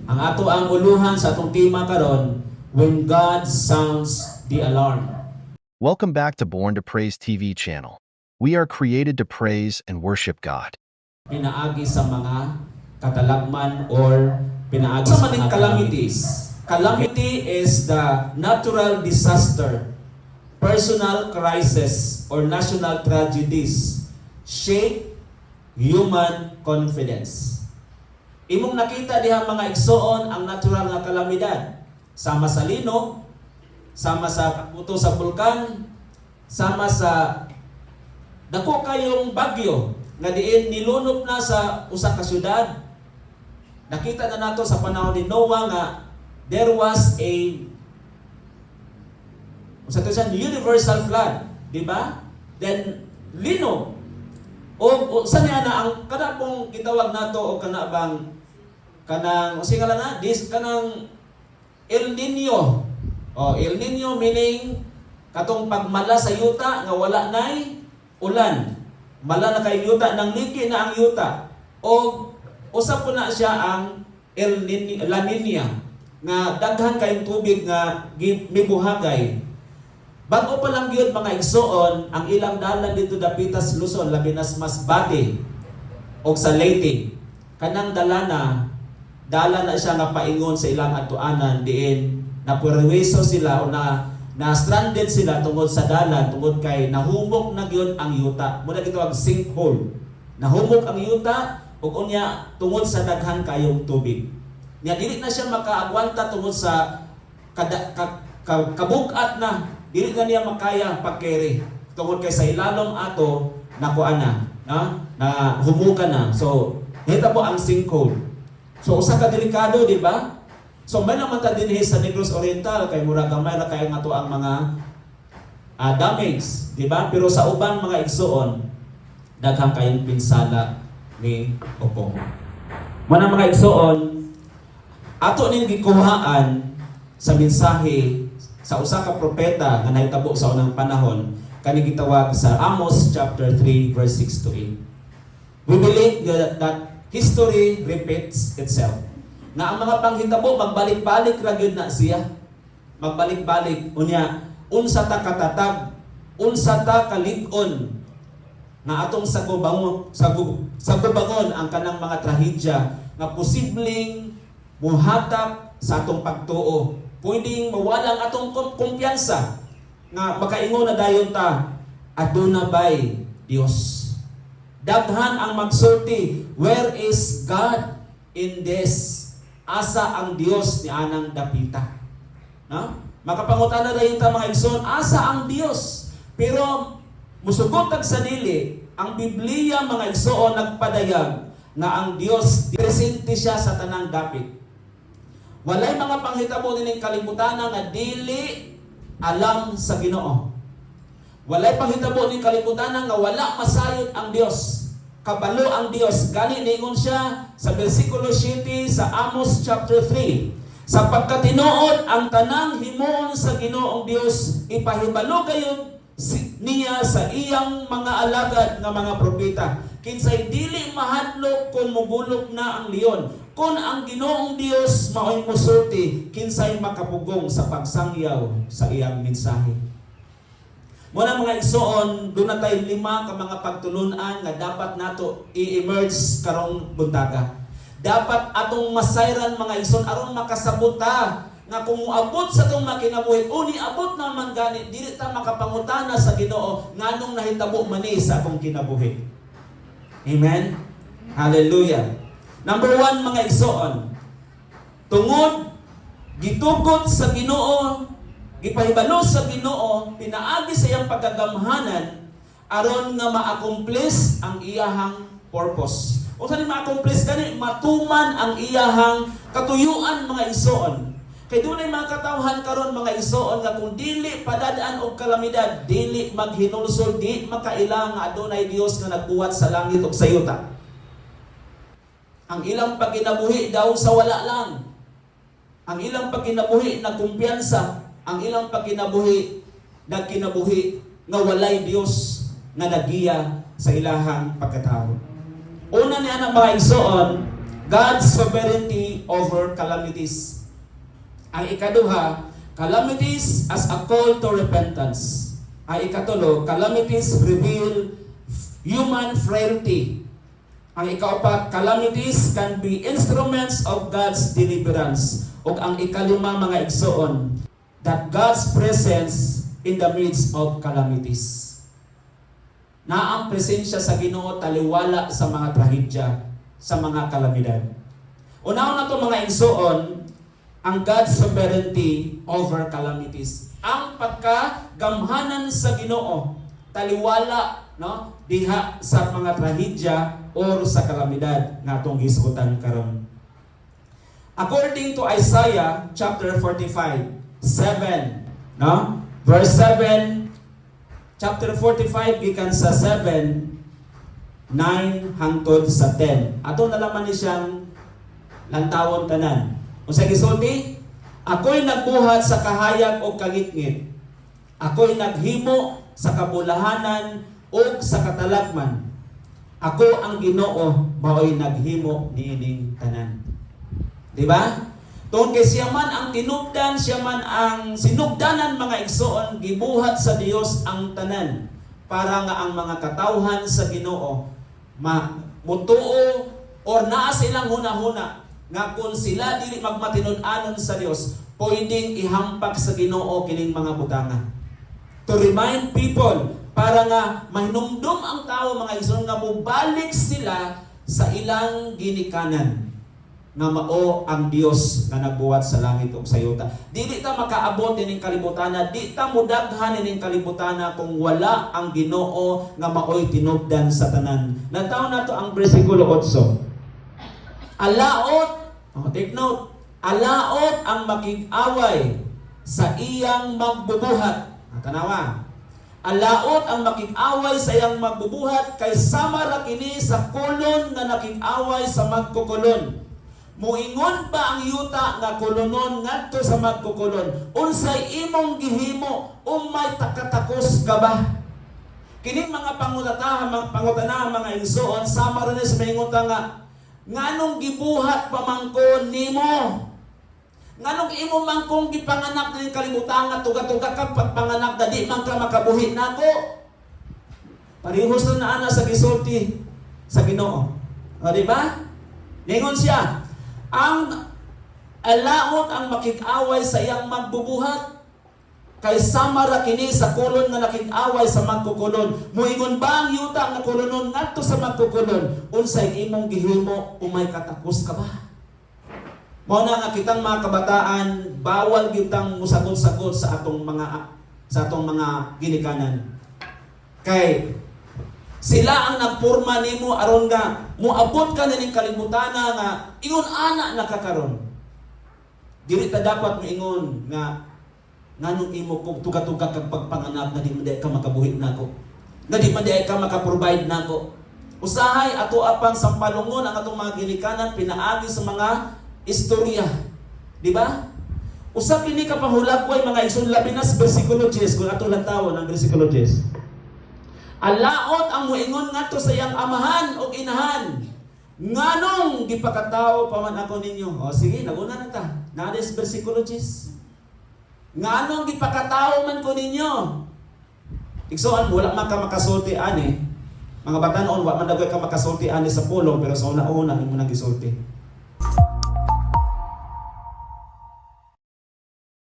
Ang ato ang uluhan sa atong tema karon, when God sounds the alarm. Welcome back to Born to Praise TV channel. We are created to praise and worship God. Pinaagi sa mga katalagman or pinaagi sa maning calamities. Calamity is the natural disaster, personal crisis, or national tragedies shake human confidence. Imong nakita diha mga igsoon ang natural nga kalamidad. Sama sa linog, sama sa puto sa bulkan, sama sa dako kayong bagyo nga diin nilunop na sa usa ka syudad. Nakita na nato sa panahon ni Noah nga there was a universal flood, di ba? Then linog o sa niya na ang kada pong gitawag nato o kana bang kanang singala na this kanang El Nino. El Nino meaning katong pagmala sa yuta nga wala nay ulan. Mala na kay yuta nang liki na ang yuta. O usap po na siya ang La Nina nga daghan kayong tubig nga mibuhagay. Bago pa lang yun mga igsoon, ang ilang dalan dito dapitas Luzon, labi nas Masbate o sa Leyte. Kanang dala na siya nga paingon sa ilang atuanan diin na purweso sila o na stranded sila tungod sa dalan, tungod kay nahumok na gyud ang yuta. Muna gitawag sinkhole. Nahumok ang yuta ug unya tungod sa daghan kayong tubig. Nya dili na siya makaagwanta tungod sa kabugat na. Dili na niya makaya pagkeri. Tungod kay sa ilalom ato nakuan na humukan na. So, hita po ang sinkhole. So, usa ka delikado, di ba? So, may naman ta dinhi sa Negros Oriental kay mura gamay ra kay nga to ang mga damage, di ba? Pero sa uban mga igsoon, daghang kayong pinsala ni Opong. Muna mga igsoon, ato ning gikuhaan sa mensahe sa usa ka propeta nga nahitabo sa unang panahon kani gitawag sa Amos chapter 3 verse 6 to 8. We believe that history repeats itself. Na ang mga panghitabo magbalik-balik ra gyud na siya. Magbalik-balik unya unsa ta katatag, unsa ta kalig-on nga atong sagubangon ang kanang mga trahedya nga posibleng muhatag sa atong pagtuo. Pwedeng mawalang atong kumpiyansa nga makaingon na dayon ta aduna bay Dios. Daghan ang magsulti, where is God in this? Asa ang Dios ni anang dapita. No? Makapangutana dayon ta mga igsoon, asa ang Dios? Pero musugot tag sa dili, ang Biblia mga igsoon nagpadayag nga ang Dios presente siya sa tanang dapit. Walay mga panghitabo nining kalibutan nga dili alam sa Ginoo. Walay panghitabo ning kalibutan nga wala masayod ang Dios. Kabalo ang Dios. Gani niingon siya sa bersikulo 7 sa Amos chapter 3. Sapagkat tinuod ang tanang himuon sa Ginoong Dios, ipahibalo gayon niya sa iyang mga alagad nga mga propeta. Kinsay dili mahadlok kung mubulok na ang leon. Kung ang Ginoong Dios mao'y musulti, kinsay makapugong sa pagsangyaw sa iyang mensahe. Muna mga igsoon, doon na tayo 5 ka mga pagtulunan nga dapat nato i-emerge karong buntaga. Dapat atong masayran mga igsoon aron makasabot ta nga kung muabot sa itong makinabuhi, uni abot naman gani, dili ta makapangutana sa Ginoo nganong nahitabo mani sa akong kinabuhi. Amen? Hallelujah. Number 1 mga igsoon, tungod gitugot sa Ginoo, gipahibalo sa Ginoo, pinaagi sa iyang pagagamhanan aron nga ma-accomplish ang iyahang purpose. O sa ni ma-accomplish gani matuman ang iyahang katuyuan mga igsoon. Kay dunay mga katawhan karon mga igsoon nga kung dili padadaan og kalamidad, dili maghinulsol, di makailang nga adunay Dios nga nagbuhat sa langit ug sa yuta. Ang ilang pagkinabuhi daw sa wala lang. Ang ilang pagkinabuhi na kumpiyansa, ang ilang pagkinabuhi nagkinabuhi nga walay Dios nga nagiya sa ilahang pagkatao. Una niya ng mga igsoon, God's sovereignty over calamities. Ang ikaduha, calamities as a call to repentance. Ang ikatulo, calamities reveal human frailty. Ang ikaapat, calamities can be instruments of God's deliverance. Ug ang ikalima, mga igsoon, that God's presence in the midst of calamities. Na ang presensya sa Ginoo taliwala sa mga trahedya, sa mga kalamidad. Unaw na to, mga igsoon, ang God's sovereignty over calamities. Ang pagkagamhanan sa Ginoo taliwala, no, diha sa mga trahedya or sa kalamidad nga atong gisgutan karon. According to Isaiah chapter 45, 7, no? Verse 7, chapter 45 gikan sa 7, 9 hangtod sa 10. Ato nalaman ni siyang lantawon tanan. Unsay gisulti? Ako'y nagbuhat sa kahayag o kangitngit. Ako'y naghimo sa kabulahanan o sa katalagman. Ako ang Ginoo, mao'y naghimo niining tanan. Di ba? Tungkol kay siya man ang tinubdan, siya man ang sinubdanan, mga igsoon, gibuhat sa Dios ang tanan para nga ang mga katawhan sa Ginoo mutuo or naa silang hunahuna nga kung sila dili magmatinud-anon sa Dios, pwedeng ihampak sa Ginoo kining mga butanga. To remind people, para nga mahinumdum ang tao, mga igsoon, nga mubalik sila sa ilang ginikanan nga mao ang Dios nga nagbuhat sa langit ug sa yuta. Dili ta makaabot ining kalibutana, di ta mudaghan ining kalibutana kung wala ang Ginoo nga maoy tinubdan sa tanan. Nataw na to ang bersikulo 8. Alaot, take note, alaot ang makig-away sa iyang magbubuhat. Tanawa. Alaot ang makig-away sa iyang magbubuhat kay sama ra kini sa kulon nga nakig-away sa magkukulon. Muingon ba ang yuta nga kulunon ngadto sa magkukulon? Unsay imong gihimo? Umay takatakos ka ba? Kining mga pangutanahan, mga igsoon, sama rin sa minguta nga, nganong gibuhat pamangkon nimo? Nganong imo mangkong gipanganak ning kalibutan nga tuga-tuga kag pagpanganak na di man ka makabuhi nako? Parehos na ana sa gisulti sa Ginoo. O di ba? Ningon siya, ang alaot ang makig-away sa iyang magbubuhat kay sama ra kini sa kulon nga nakig-away sa magkukulon. Muingon ba ang yuta nga kulonon ngadto sa magkukulon? Unsay imong gihimo? Umay katakos ka ba? Mao na nga kitang mga kabataan, bawal kitang musagot-sagot sa atong mga ginikanan. Kay sila ang nagporma nimo aron nga muabot ka na ning kalimutana nga ingon ana nakakaron. Dili ta dapat moingon nga nganong imo kog tuga-tuga kag pagpanganak nga di man ka makabuhi nako. Nga di man ka maka-provide nako. Usahay ato apang sampalungon ang atong mga ginikanan pinaagi sa mga istorya. Di ba? Usa kini ka pahulagway, mga igsoon, labi na sa bersikulo 10 kung ato lantawon ang bersikulo 10. Alaot ang muingon ngadto sa iyang amahan o inahan. Nganong gipakatawo pa man ako ninyo? O sige, naguna na ta. Nades bersikulo 10. Nganong gipakatawo man ko ninyo? Igsoon, wala man ka makasulti ani. Mga batanon, wala man dagway ka makasulti ani sa pulong, pero sa una-una imo nang gisulti.